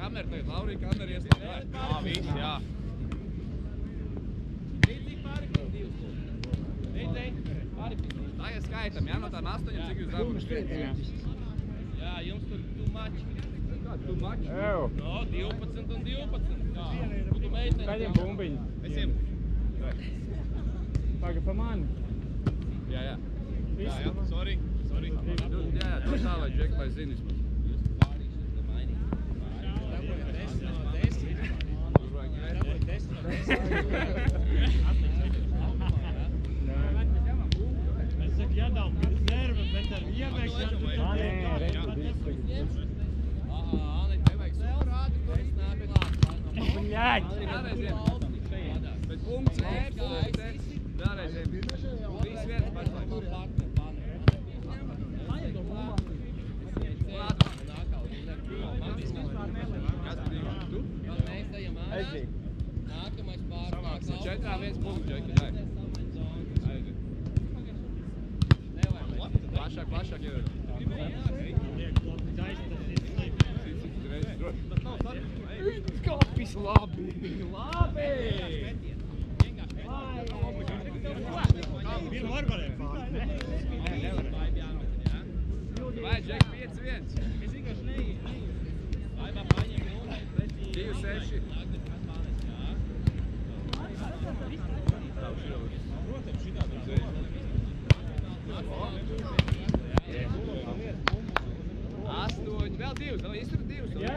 Kamera tagad, Laurija, kamera iestrādā. Viss, jā. Tagad skaitam, jā, no tādām 8, cik jūs dabūjuši? Jā, jums tur tu mači. Kā, tu mači? No, 12 un 12. Kā? Tu meiteni. Kādiem bumbiņi? Visiem. Paga pa mani. Jā. Jā, sorry. Jā, to tā, lai Džek, lai zini vismaz. Jādām rezerve, bet ar ievēršanu tu tad Āni, tev vajag superādi, to viss nāpi lāp. Bļaļ! Bet punkts vērts, vēlreizēm. 3-1 pašlaik. Kas bija? Tu? nākamais pārnāks. 4-1 punkts, Džeki. Plašāk ir. Skapis labi! Vienu var varēja pār. Vai, Džeki, 5-1. 2-6. Astoņi, vēl divas, vēl iztur divas. Jā.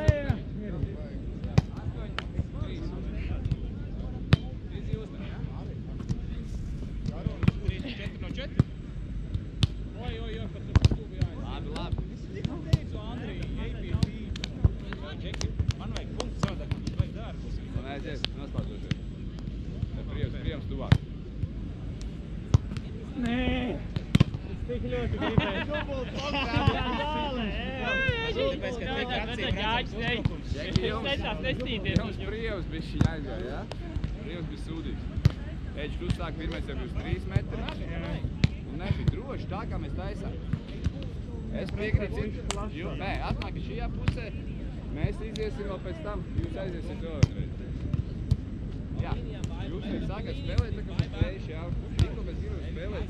4 no 4. Oj, pat tur tuvi jāiet. Labi. Teicu, Andrija, Džeki, man vajag punktu savādāk, man vajag dārgus. Man aizies, nospārdošies. Prievs tuvāk. Nē! Es tik ļoti gribēju. Jums prievs bišķi jāizgāja, jā? Prievs bija sūdīgs. Eģi, tu sāk pirmais jau būs 3 metri. Un nebija droši tā, kā mēs taisām. Es piekrītu citu. Nē, atnāk šajā pusē. Mēs iziesim vēl pēc tam. Jūs aiziesim to vēlreiz. Jā, jūs mēs sākat spēlēt, tā kā mēs spējuši, jā. Tikko mēs gribam spēlēt.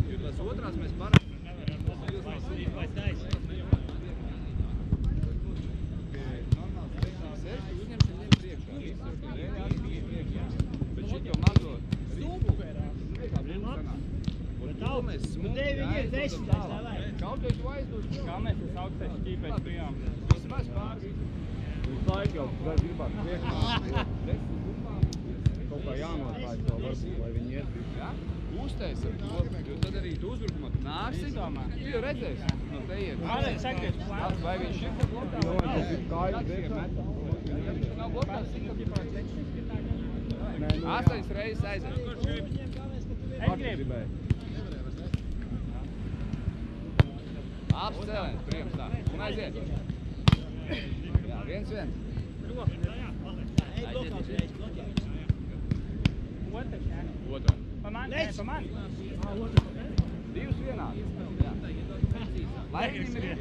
Jo tās otrās mēs parasti. Vai taisa? Uzņemsim viņiem priekšā. Bet šito mazo Superā. To mēs smūgi jāizdodam tālāk. Kaut vai tu aizdos. Kā mēs tas augstais šķīpēc bijām? Vismaz pāri. Uz laiku jau gribētu priekšā. Kaut kā jānostāj to varbūt, lai viņi iet. Ja? Uztaisam to, jo tad arī tu uzbrukumā nāksi. Tu jau redzēsi no te iet. Vai viņš ir te blokā? Tas ir kājas priekšā. Ja viņš nav blokā, cik 8 reizes aiziet. Es gribu. Apcēlēns, prieks tā. Un aiziet. Jā, 1-1. Otrā. Pa mani? Pa mani? 2 vienādi. Jā. Laiknim ir.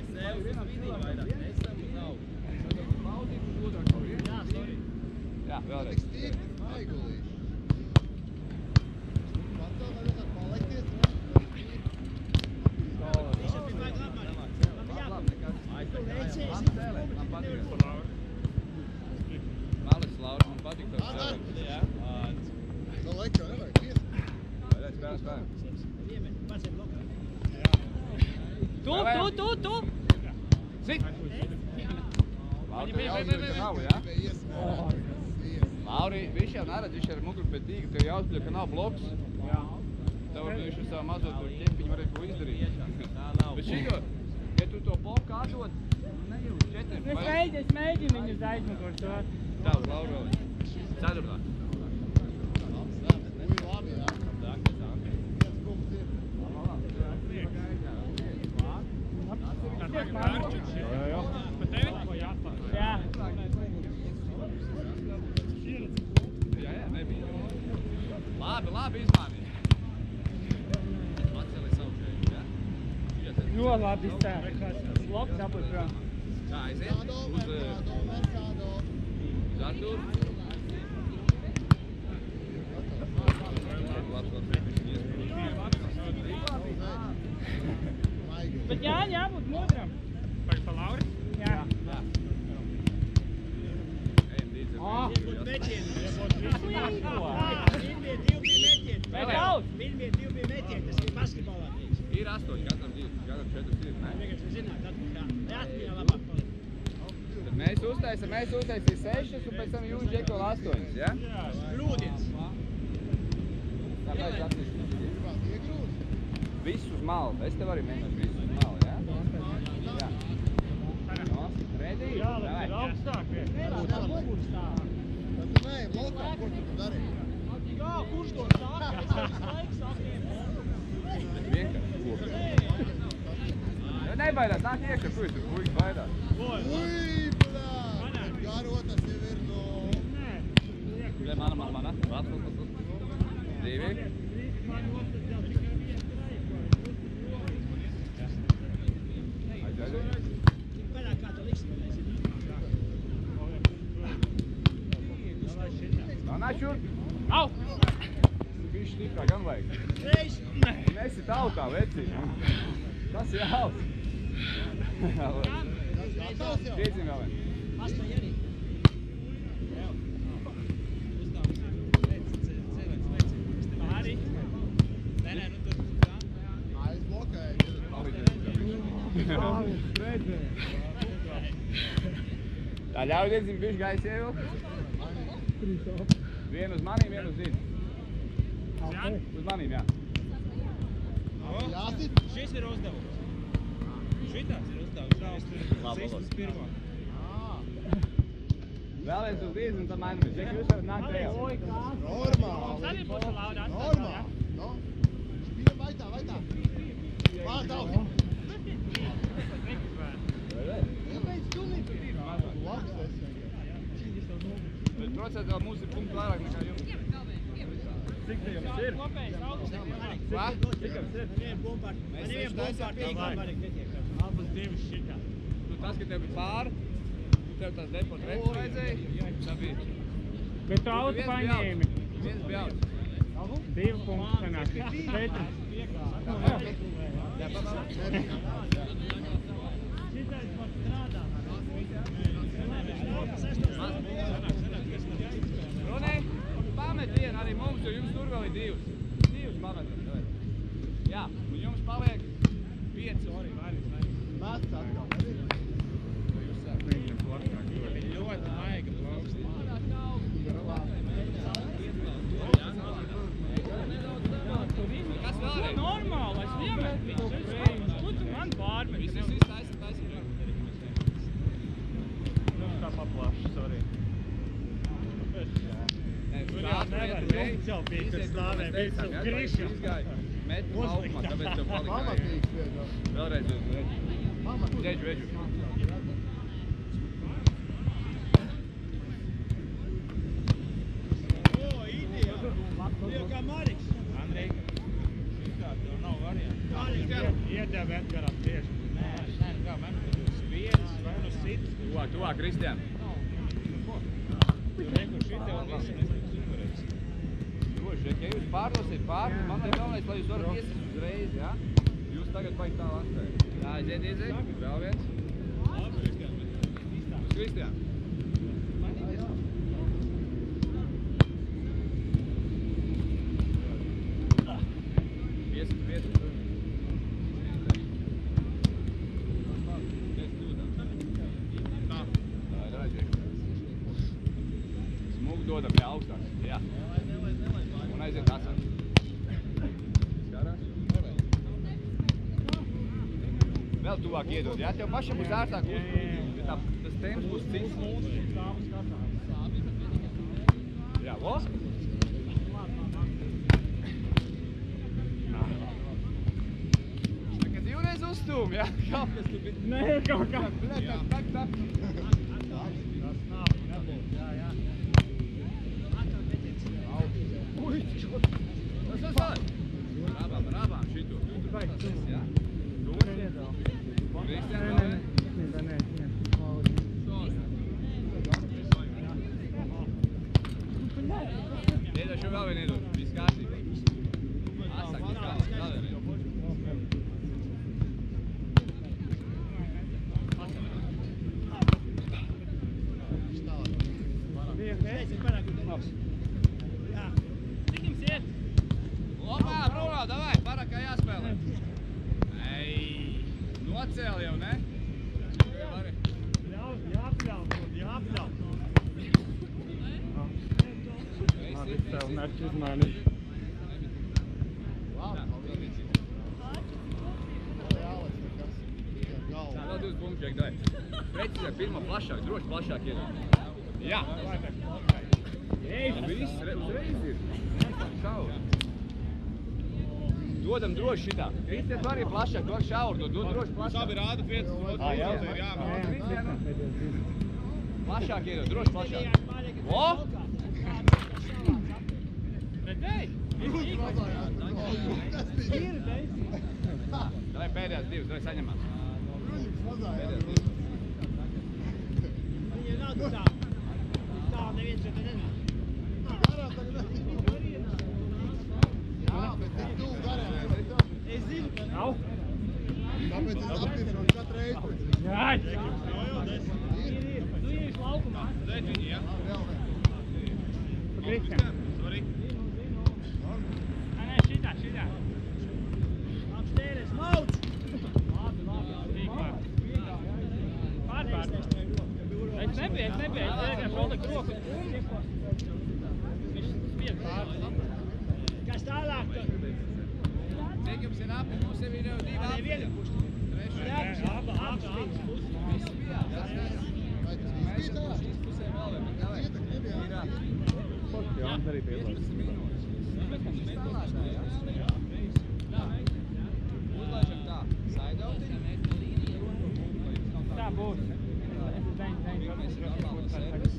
Jā, vēlreiz. Man patīk. Malis, Laura, man patīk tev spēlēt. Jā. Spēlēt. Tu! Sit! Lauri, viņš jau neredz, viņš ir muguri pēc tīga, tev jāuzbļa, ka nav bloks. Tev varbūt viņš ar savu mazo to ķepiņu varētu ko izdarīt. Bet šito, ja tu to bloku atdod, nejūs 4. Es mēģinu viņus aizmugurs dot. Tā, uz Lauru vēl. 4. Jā. Jā, nebija. Labi izmānīja. Atcēlīja savu šeit, jā? Ļoti labi iztēr. Bloks dabūs prom. Tā, aiziet. Uz... Artur. Bet Jāņa jābūt mudram. Vai pa Lauri? Jā. Ejam, Dīdze. Būt meķieni. Vai daudz? Viņi bija 2 bija meķieni, tas ir basketbolā. Ir 8, katram 4 ir, ne? Vienkārši zināt, atpakaļ. Atpakaļ labāk paliek. Tad mēs uztaisīsim 6 un pēc tam jūs Džeko 8, ja? Kļūdies. Tā vajag attīstīt. Visu uz malu. Es tev arī mēģināšu visu uz malu, ja? Jā. No, ready? Jā, lai ir augstāk. Nē, blokā, ko tu dari? Jā, kurš to sāka? Es laiks apiem. Vienkārši kopi. Nebaidās, nāk iekšā, ko jūs tur puikas baidās? Ui, blā! Garo tas jau ir no... Gļai, mana. Vāc. 2. Vairāk kā tu liksi, Nāc šur! Au! Bišķi stiprā gan vajag. reiz. Nesi tautā, vecī. Tas ir jauts. Gatavs jau? Piedzim vēl vien. Astai arī. Pāri. Nē, nu tur. Aizblokēji. Tā ļauj diezim bišķi gaisa ievilkt. Vienu uz manīm, vienu uz Zīdu. Uz manīm, jā. Jāsit? Šis ir uzdevums. Šitāds ir uzdevums. Šis uz pirmo. Vēl viens uz Zīdu un tad mainamies. Cik jūs varat nākt tajā? Normāli. Arī būs Laura atstāt. Normāli. No? Spīra vaitā. Vārtaus. Labs tas Bet procentuāli mums ir punkti vairāk nekā jums. Cik te jums ir? Kopējais augsts. Vai? Cik jums ir? Nevienu bumpārt. Nevienu bumpārt. Abas divas šitā. Nu tas, ka tev bija pāri, tev tās depot reps vajadzēja, tā bija. Bet tu autu paņēmi. Viens bija jauts. 2 punktus sanāk. 4. Jā, pamēram. Šitais var strādāt. Runē, pamet vienu arī mums, jo jums tur vēl ir 2. 2 pametam. Jā, un jums paliek 5. Mēsts atkal. Ļoti maiga plauksti. Kas vēlreiz? Normāli, es iemet visu. Ko tu man pārmet? Viss taisa. Tā paplaši, sorry. Met laukumā, tāpēc tev palika Pamatīgs vienā. vēlreiz uz reģi. Pamatīgs. Reģu. O, ideāli. Tie kā Mariks. Andrej, šitā tev nav variantu. Iedev Edgaram tieši. Nē, kā man spieris vai nu sits. Tuvāk, Kristian. Tu reku šitā un visi mēs tiks uzvarēs. Droši, ja jūs pārdosiet pāri, man ir galvenais, lai jūs varat iesist uzreiz, ja? Jūs tagad baigi tā lastē. Jā, aiziet, vēl viens. Uz Kristian. Piesist. Smugu dodam, jā, augstāk. Jā. Un aiziet asāk. Skarās. Vēl tuvāk iedod, jā? Tev pašam būs ārstāk uzbrūt. Tas tēmas būs cits. Jā, lo? Tā kā divreiz uzstūm, jā? Kaut kas tu bija. Nē, kaut kā. Tak. Rābām šito. Jā? Kristian, vēl vien? Iedošu vēl vien iedošu. Viss kārtībā. Asāk, viss kārtībā. Vēl vien. Cik jums iet? Lopā, Bruno, davai, parakā jāspēlē. Ei, nocēl jau, ne? Tev neču uzmani. Vēl 2 punktus, Džek, davai. Precīzāk, pirmā plašāk, droši plašāk iedod. Jā. Viss uzreiz ir. Šauri. Dodam droši šitā. Kristian, tu arī plašāk, dod šauri, dod droši plašāk. Abi rāda vietas, Plašāk iedod, droši plašāk. O! Redzēji? Davai pēdējās 2, davai saņemās. Pēdējās 2. Viņa nav tā. Tā neviens šeit nenāk. Jā, bet tik tuvu garām. Es zinu, ka Nav? Tāpēc es aptīšu katru reizi. Jā! ir. Tu ieši laukumā. Redz viņi, jā? Kristian. Sorry. Nē, šitā. Apstēries, mauc! Pār. Es nebiju, es tikai proliku roku uz bumbu. Viņš spied pār. Kas tālāk? Cik jums ir api, mums sev ir jau 2 Arī api. viena pusi. Apspīd. Viss bija. Vai tas viss bija tā? Šīs pusē vēl vien, bet davai. Ietek nebija. Ir Jānis arī piedalās. 15 minūtes. Šis tālākā, jā? Uzlaižam tā. Saidautiņu. Tā būs. Pirmais ir normālais servis.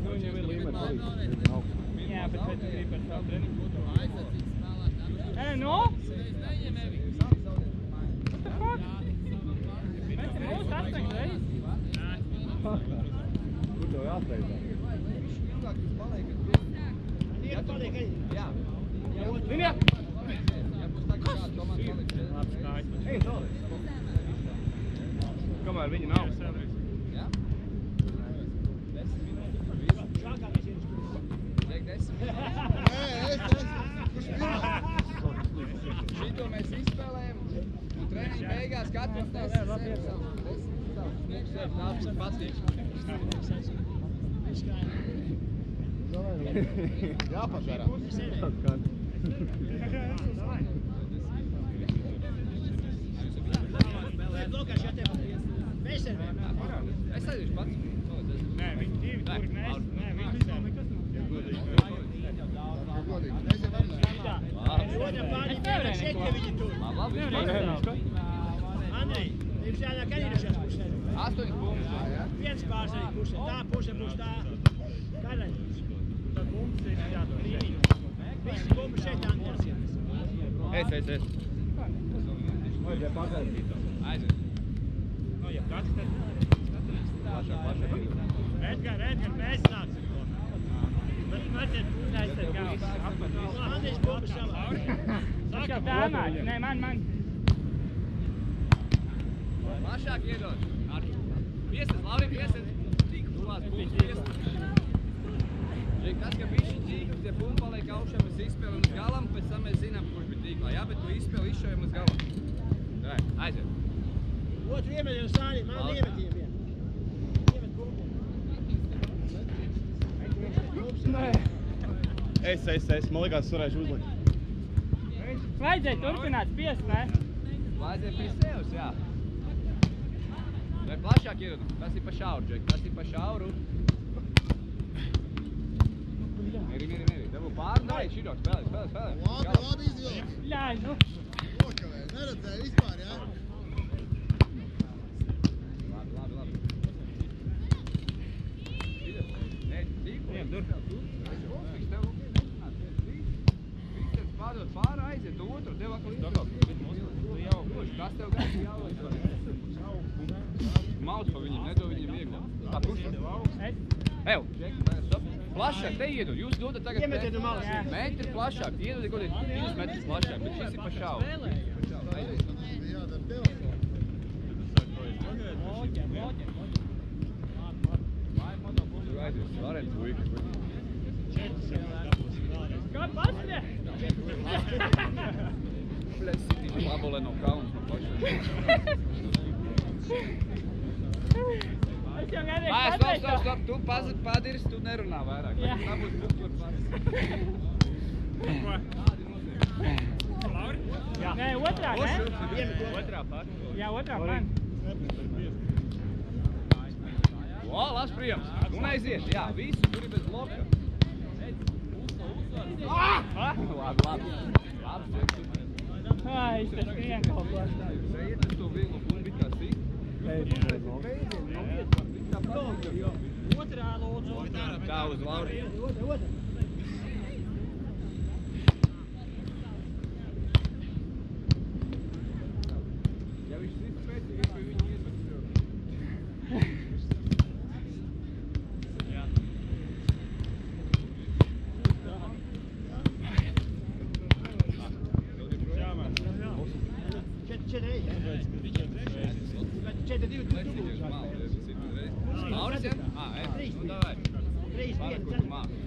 Viņam ir līmeni palīdz. Jā, bet vai tu gribi ar savu treniņu? No? What the fuck? Mēs ir mūsu 8 reizes. Kur tev jāsteidzā? Tiek paliek arī. Jā. Linija! Ja būs tagad kāda komanda paliks. Ej, tālāk. Kamēr viņi nav. Jā? 10 minūtes. Šākā mēs ir. Liek 10 minūtes. Nē, es. Kurš pirmā? Šito mēs izspēlējam. Un treniņa beigās katrs tās sev savu. Sniegs sev nāks patīk. Jāpagarā. Vai blokā šeit tev? Pēservē. Es aiziešu pats. Nē, viņi 2 tur nes. Nē, viņi tur nekas nav. Godīgi. Es jau varu. Otram pārņem vienā šeit, ja viņi tur. Labi, Andrej, jums jānāk arī no šās pusē. 8 punktus. Viens pārs arī pusē. Tā puse būs tā. Karaļs. Tad mums ir jādod šeit. Visi bumbi šeit Andrejs. Es. Vajadzēja pakaļ. Aiziet. Nu, ja kāds tad... Plašāk. Edgar, mēs nāksim to. Bet vajadzēja Aizsargās. Andrejs bumbi savā. Tas jau tēmās. Nē, man. Plašāk iedod. Piesēc, Laurim, piesēc. Tuvās punktus piesēc. Tas, ka bišķi tīkli, tie pumpi paliek augšā, mēs izspēlim uz galam, pēc tam mēs zinām, kurš bija tīklā. Jā, bet tu izspēli izšojam uz galam. Davai, aiziet. Otru iemet jau sāņi, man iemetiem vien. Iemet bumbi. Nē. Es. Man likās, varēšu uzlikt. Vajadzēja turpināt spiest, ne? Vajadzēja pie sevs, jā. Vai plašāk iedod? Tas ir pa šauru, Džek, tas ir pa šauru. Mierī. Tev pārdāj, šito spēlē. Labi izvilks. Ļāj, nu. Nokavē. Neredzēju vispār, jā? Labi. Nē, tīkli. Tur. Tev Kristers pārdod pāri, aiziet otru, tev atkal izskatās. Kas tev gaisa jāvajag? Mauc pa viņam, nedod viņam viegli. Tā puši. Es. Evo, stop. Plašāk, te iedod, jūs dodat tagad te. Iemetiet no malas. Metri plašāk, iedod kaut kādi 2 metrus plašāk, bet šis ir pa šaubu. Tur aizies, varēn puika. Kā pasļē? Bļēc, sitīši labolē no kaunas no pašiem. Es jau gaidīju Stop, tu padirs, tu nerunā vairāk. Jā. Nebūs buktur Lauri? Nē, otrā, ne? Otrā pār. Jā, otrā pan. O, las prieks. Un aiziet, jā, visi, tur ir bez bloka. Labi. Labs, Džeks. Ai, es te skrien kaut ko. Jūs ejiet uz to vieglo bumbi, kā sīt. Otrā lūdzu. Tā uz Lauri. Ja viņš sit spēcīgi, es pie viņu iedveru. Lauris, ja? Nu, davai. Pārāk, ko tu māki.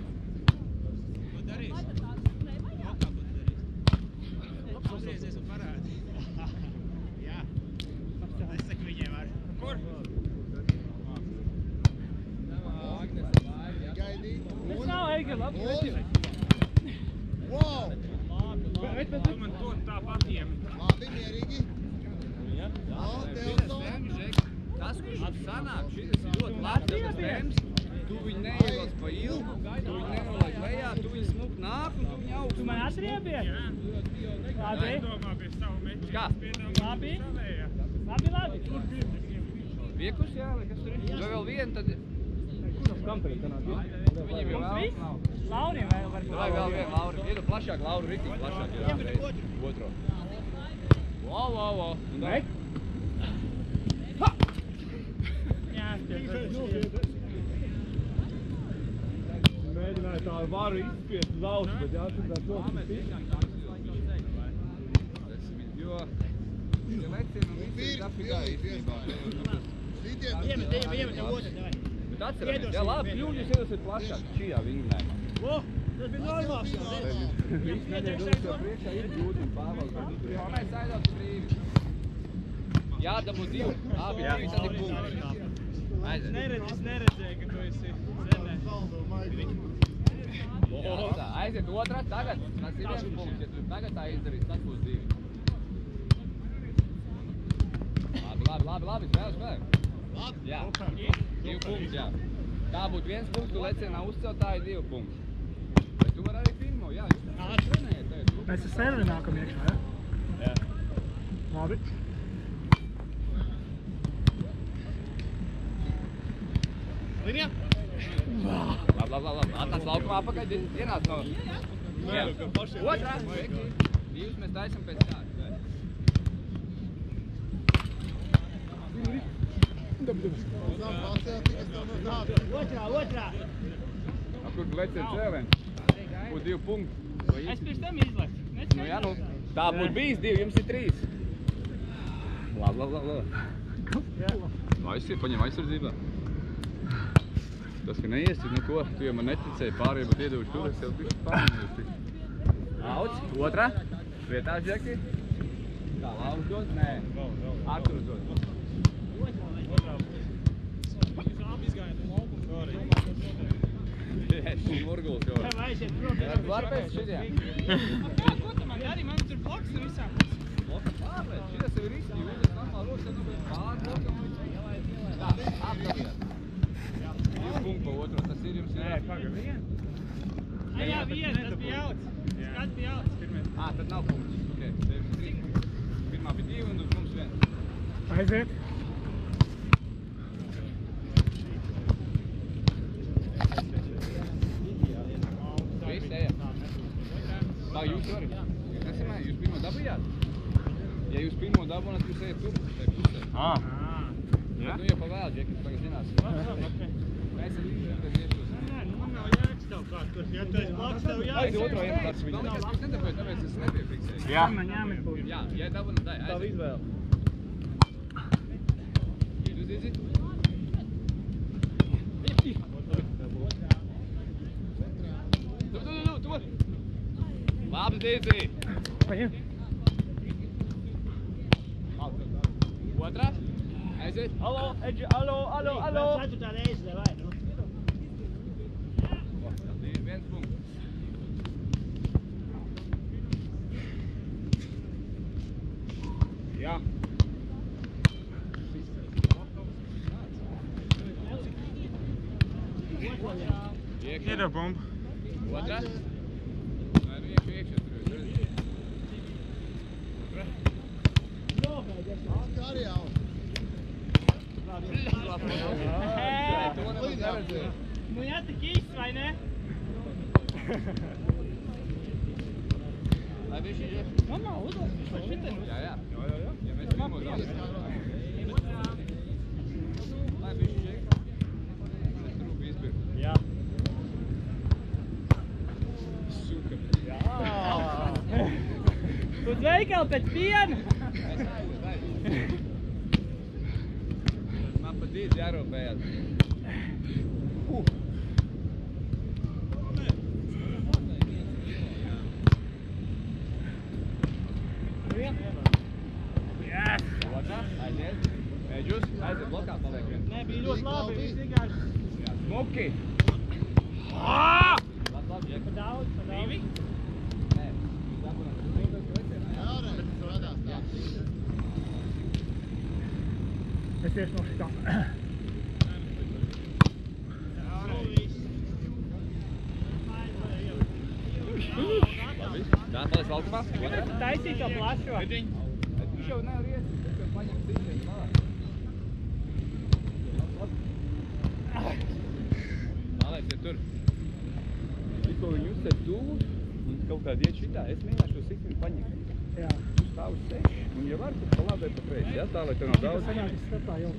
Ko darīsi? Mokā, ko tu darīsi? Apsauzies un parādi. Jā. Es saku viņiem ar. Kur? Tas nav Eigi, labs. Wow! Tu man to tāpat iem. Labi, mierīgi. Tas, kurš sanāk, šis ir ļoti labs, tas temps, tu viņu neievelc pa ilgu, tu viņu nenolaid lejā, tu viņu smuk nāk un tu viņu augstu. Tu man atriebies? Labi. Domā pie savu meķi. Kā? Labi. Labi. Viekus, jā, vai kas tur ir? Vai vēl vienu, tad... Viņiem jau Mums vēl viss? nav. Laurim vēl var Vai vēl vienu Lauru. Iedu plašāk Lauru, riktīgi plašāk. Otro. Wow. Ne? Jā, Mēģināju tā varu izspiest uz ausu, bet jāsatās nospīt. Jo... Ja lecien un visi ir apigā īstenībā. Iemet otru, davai. Bet atceramies, ja labi, kļūļus iedosiet plašāk. Šijā vingrinājumā. Tas bija normāls jau, ne? Viss nedēļ dodas jau priekšā ir jūti un pārvalds. Jo mēs aizās brīvi. Jādabū divi. Abi divi, tad ir punkti. Aiziet. Neredzēju, ka tu esi zenē. Aiziet otrā tagad. Tas ir viens punkts. Ja tu tagad tā izdarīs, tas būs divi. Labi. Spēlē. Jā. 2 punkti, jā. Tā būtu 1 punkts, tu lecienā uzcelt, tā ir 2 punkti. Bet tu vari arī pirmo, jā. Jūs trenējiet tagad. Mēs ar serveri nākam iekšā, ja? Jā. Labi. Līnijā? Labi. Atnāc laukumā apakaļ, ienāc no... Jā. Otrā. Divus mēs taisam pēc tā. Otrā. Kur tu leciet cēlēn? Būtu 2 punkti. Es pirms tam izlecu. Nu jā, nu. Tā būtu bijis 2, jums ir 3. Labi. Aizsiet, paņem aizsardzībā. Tas, ka neiesi, nu ko, tu jau man neticēji, pārējie būtu iedevuši tur, es jau bišķi pārņējuši. Auts, otrā. Vietā, Džeki. Tā, Lauris dod? Nē. Arturs dod. Šī murguls jau. Aiziet prom. Var pēc šitiem? Ko tu man dari? Man tur bloks un visām. Bloka pārlēt, šitas jau ir izskīvi, ūdens normāli rokas, tad nu bez pārblokam. Tā, aptabiet. 2 punkti pa otro, tas ir jums ir. Nē, paga, vien. Jā, viens, tas bija jauts. Skats bija jauts. Tad nav punkts. Ok, te jums ir 3. Pirmā bija 2 un uz mums 1. Aiziet. Viss, ejam. Tā, jūs varat. Jūs nesamājāt, jūs pirmo dabījāt? Ja jūs pirmo dabūnat, jūs ejat tur, tai pusē. Jā? Nu, ja pavēl, Džeki, tagad zinās. Mēs esam iešos. Nē, nu man nav jēgas tev kā tur. Ja tu esi blakus, tev Aiz jāies. otro ietas Man viņa. liekas, ka es nedabēju, tāpēc es nepiefiksēju. Jā. Jāmet būs. Jā, ja dabūna, dai, Tavu aiziet. izvēle. Izi. Tu. Labi, Dīdzi. Paņem. Otrā. Aiziet. Alo, Edži, alo. Ceturtā reize, vai, nu? Viens punkts. Jā. Iekšā. Iedod bumbu. Otrā. Nē, nu iekšā tur. Kā arī jau. To nemaz neredzēju. Nu jā, tik īsts, vai ne? Lai viņš ir. Normāli, uzlaiž, vai šitien? Jā. Ja mēs pirmo zaudējam. Lai viņš ir. Mēs trūku izbirku. Jā. Suka. Uz veikalu pēc piena. Man pat Dīdzi jāropējās. Yes. Otrā. Aiziet. Mēģus. Aiziet blokā paliek viens. Nē, bija ļoti labi, viss vienkārši. Smuki. Labi, Džek. Pa daudz. Divi? Nē. Dabūnām. Vēlreiz strādās tā. Es tieši no šitā. Labi. Tā palies laukumā. Otrā. Taisīt to plašo. Viņš jau nevar iet. Viņš jau paņem citiem pār. Palieciet tur. Tikko viņi uzsēd tuvu un kaut kādi iet šitā, es mēģināšu to siksni paņemt. Jā. Tu stāv uz seši un ja var, tad palādē pa kreisi. Jā, tā, lai tev nav daudz. Sanāk, es skatā jau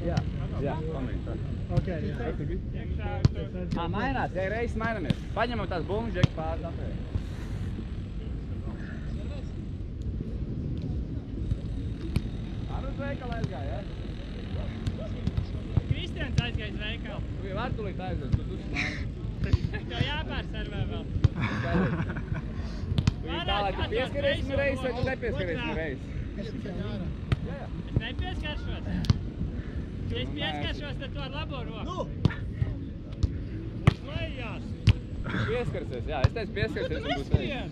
Jā, pamēģi tā. Ok, jā. Mainās, ja reizes mainamies. Paņemam tās bumbas, Džek, pār apēj. Ar uz veikalu aizgāja, ja? Kristians aizgāja uz veikalu. Tu jau var tulīt aiziet, tu smāri. Tev jāpārservē vēl. Tu tālāk tu pieskarēsim reizi vai tu nepieskarēsim reizi? Es nepieskaršos. Ja es pieskaršos, tad tu ar labo roku. Nu! Uz lejās. Pieskarsies, jā, es teicu pieskarsies un būs Neskrien!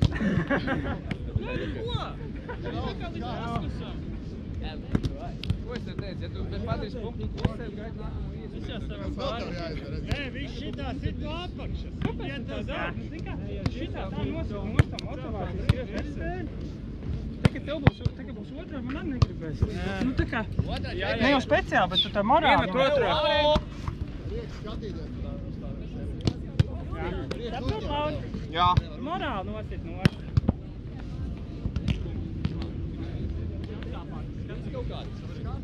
Ko es tev teicu, ja tu padarīsi punktu, ko es tev gaidu nākamo Es iespēju? jau savam Vēl tev pāri. jāizdara. Nē, viss šitā sit no apakšas. Kāpēc Iet tu tā uz dari? augšu. Nu, zini kā, šitā tā nosaka mūsu motivācijas ir nespēja. Tagad tev būs otrā, man arī negribēs. Nu tā kā, ne jau speciāli, bet tu tā morāli. Iemet otrā. Prieks skatīties. Saprot, Lauri? Jā. Morāli nosit nost.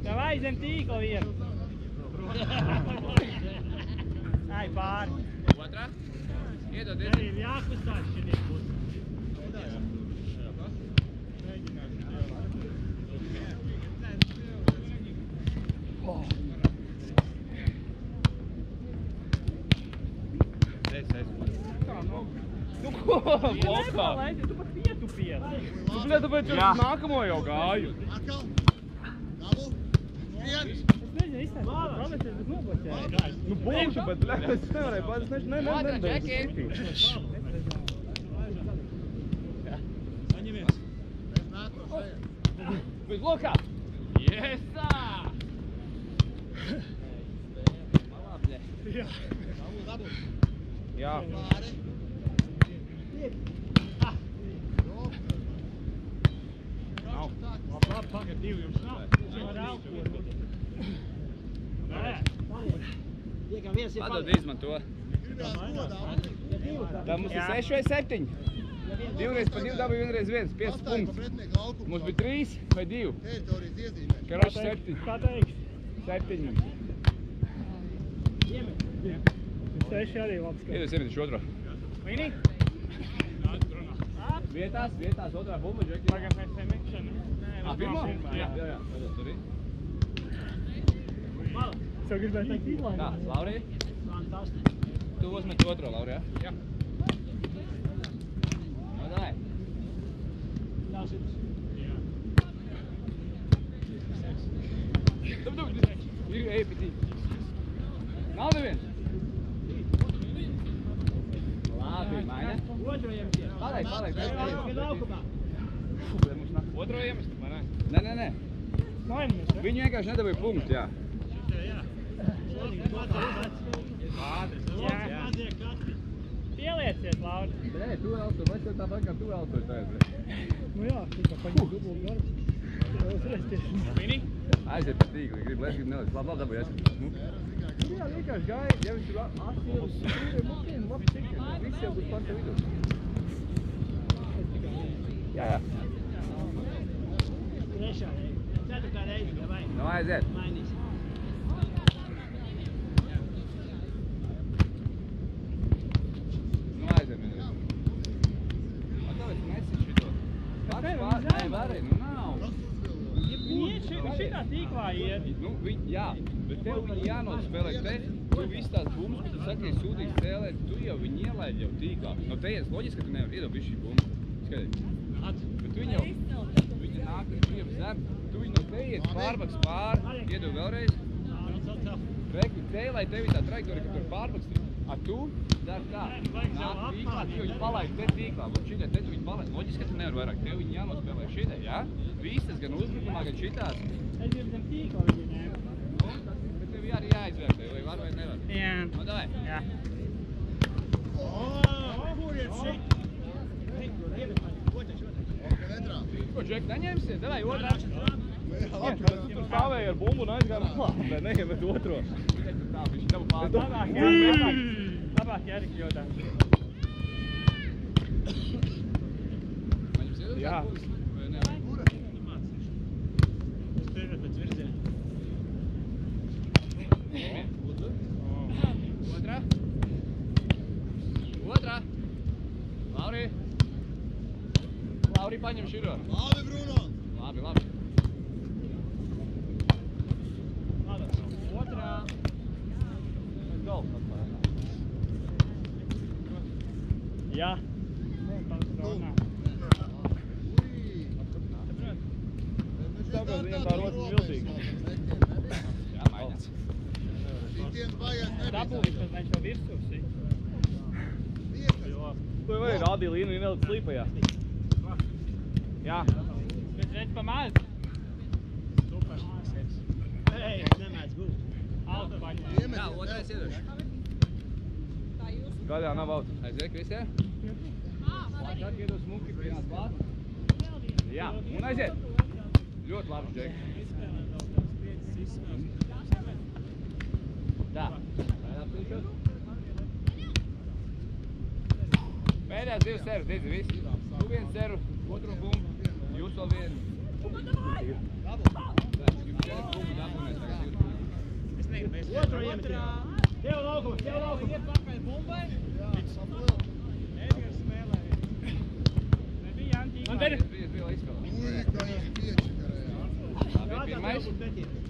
Tev aizem tīkla vienu. Ai, pāri. Otrā. Iedod, Arī iedod. ir jākustās šitī būs. Nu ko? Blokā. Tu pat pietupies. Tu bļā, tāpēc es nākamo jau gāju. Atkal. Dabu. Skrien. Es nezinu, izstāstīt, provinces, bet nobloķēju. Nu būšu, bet bļā, es nevarēju pats, Otrā, Džeki. Paņemies. Es mētos šeit. Bez blokā. Iesā! Labļē. Jā. Dabu. Jā. Pāri. Nav. Labi, pagad, divi jums nav. Nē. Iekam viens ir Padod paliek. izman to. Gribējās godā. Tā mums ir 6 vai 7. 2 reiz pa 2 dabūja, 1 reiz 1. 5 Atstāj pa punktus. pretinieku laukumu. Mums bija 3 vai 2. Teritorijas iezīmēšana. Karoši 7. Kā teiks? 7 mums. Seši arī labs. Iedod Emītis otro. Vini? Vietās, otrā bumba, Džeki. Pagam pēc tam ikšana. Pirmā? Jā. Sorry. Tev gribēju teikt īlā? Tā, Laurī. Tu uzmet otro, Laurī, jā? Jā. No, dai. Ej, pitī. Nav neviens. Labi, maina. Paliek. Otro iemest, vai ne? Nē. Mainamies, ja? Viņi vienkārši nedabīja punktu, jā. Pielieciet, Lauri. Nē, tu elto, vai tev tāpat kā tu elto tagad? Nu jā, tikai paņem dubulu darbu. Vini? Aiziet pa tīkli, grib lēst, grib nelēst. Labi, dabūj, esmu. Jā, vienkārši gāja, ja viņš tur asielis, stūriem, mukiem, labi tikai. Visi jau būs par tev vidū. Jā. Trešā reize. Ceturtā reize, vai? Nu, aiziet. Mainīsim. Nu, aiziet, vienreiz. Kāpēc nesi šito? Nē, vari, nu nav. Viņi iet šitā tīklā iet. Nu, jā, bet tev viņi jānospēlē te. Tu visu tās bumbas, kad tu saki, ka sūdīgi spēlēt, tu jau viņi ielaid jau tīklā. No teies loģiski, ka tu nevar iedot bišķi bumbu. Skaties. Bet viņi jau, viņi nāk, tu jau zem, tu viņi no teies pārbaks pār, iedod vēlreiz. Reku te, lai tev ir tā trajektorija, ka tur pārbaks tur. A tu dari tā, nāk tīklā, tu viņi palaid te tīklā, un šitai te tu viņi palaid. Loģiski, ka tu nevar vairāk, tev viņi jānospēlē šitai, jā? Visas, gan uzbrukumā, gan šitās. Es gribu zem tīkla viņi nēm. Bet tev arī jāizvērtē, vai var vai nevar. Jā. Nu, davai. Jā. Ko, Džek, neņemsiet? Davai, otrā. Tur stāvēja ar bumbu un aizgāja malā, bet neiemet otro. Tikai tur tā, viņš nav pār. Labāk Jērik jodās. Man jums iedod Jā. kāds būs? Vai ne? Otrā. Lauri, paņem širo. Labi, Bruno! Labi. Otrā. Jā. Tāpēc viņam tā rotas milzīga. Jā, maiņas. Šitien baigās Dabūjis, tad viņš jau virsūs ir. To jau arī rādīja līniju, viņa vēl slīpajā. Jā. Bet redz pa maz. Ei, nemēdz gūt. Alta paņem. Jā, otrais iedošu. Gaļā nav auto. Aiziet, Kristē. Plakāt iedos smuki, pienāc klāt. Jā, un aiziet. Ļoti labs, Džek. Tā. Vairāk pilšos. Pēdējās divas seras, Didzi, viss. Tu viens seru, otru bumbu, jūs vēl vienu. Otro iemet. Tev laukums. Iet pakaļ bumbai. Edgars spēlē. Nebija antīklā. Man te ir. Bija izspēlē. Ui, kā jūs piečakarējāt. Labi, pirmais.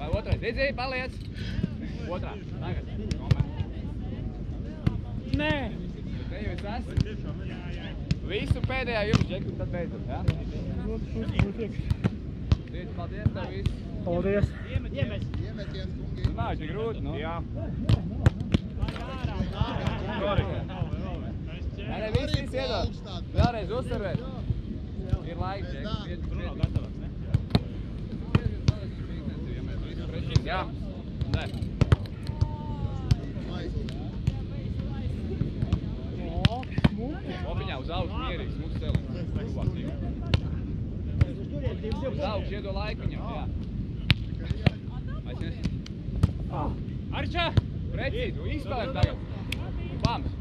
Vai otrais? Didzi, paliec. Otrā. Tagad. Moment. Nē. Te jau es esmu. Visu pēdējā jums, Džek, un tad beidzam, jā? Didzi, paldies tev visu. Paldies. Iemet. Iemetiens, kungi. Nu, nav tik grūti, nu. Jā. Nē, viss iedod. Vēlreiz uzsverēt. Ir laiks, Džek. Bruno gatavāks, ne? Jā. Nē. Opiņā uz augstu mierīgs, mūsu celiņš. Uz augstu iedod laiku viņam, jā. Aiznes. Arčā! Precīzi, izspēlēt tagad. Bams!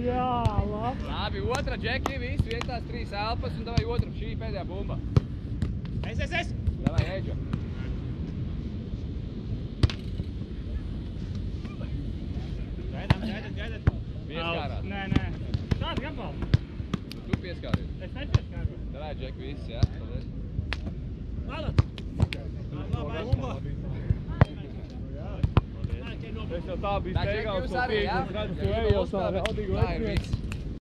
Jā, labi. Labi, otra, Džeki, viss, viens tās trīs elpas, un davai otru, šī pēdējā bumba. Es! Davai, Eģo. Pieskārās. Nē. Tāda gabala. Tu pieskāries. Es nepieskāros. Davai, Džek, viss, jā? Paldies. Malat! Es jau tā biju Tā, Džek, steigās jūs no arī, jā? pieejas, redzu, tu ej jau tā raudīgu Tā ir viss.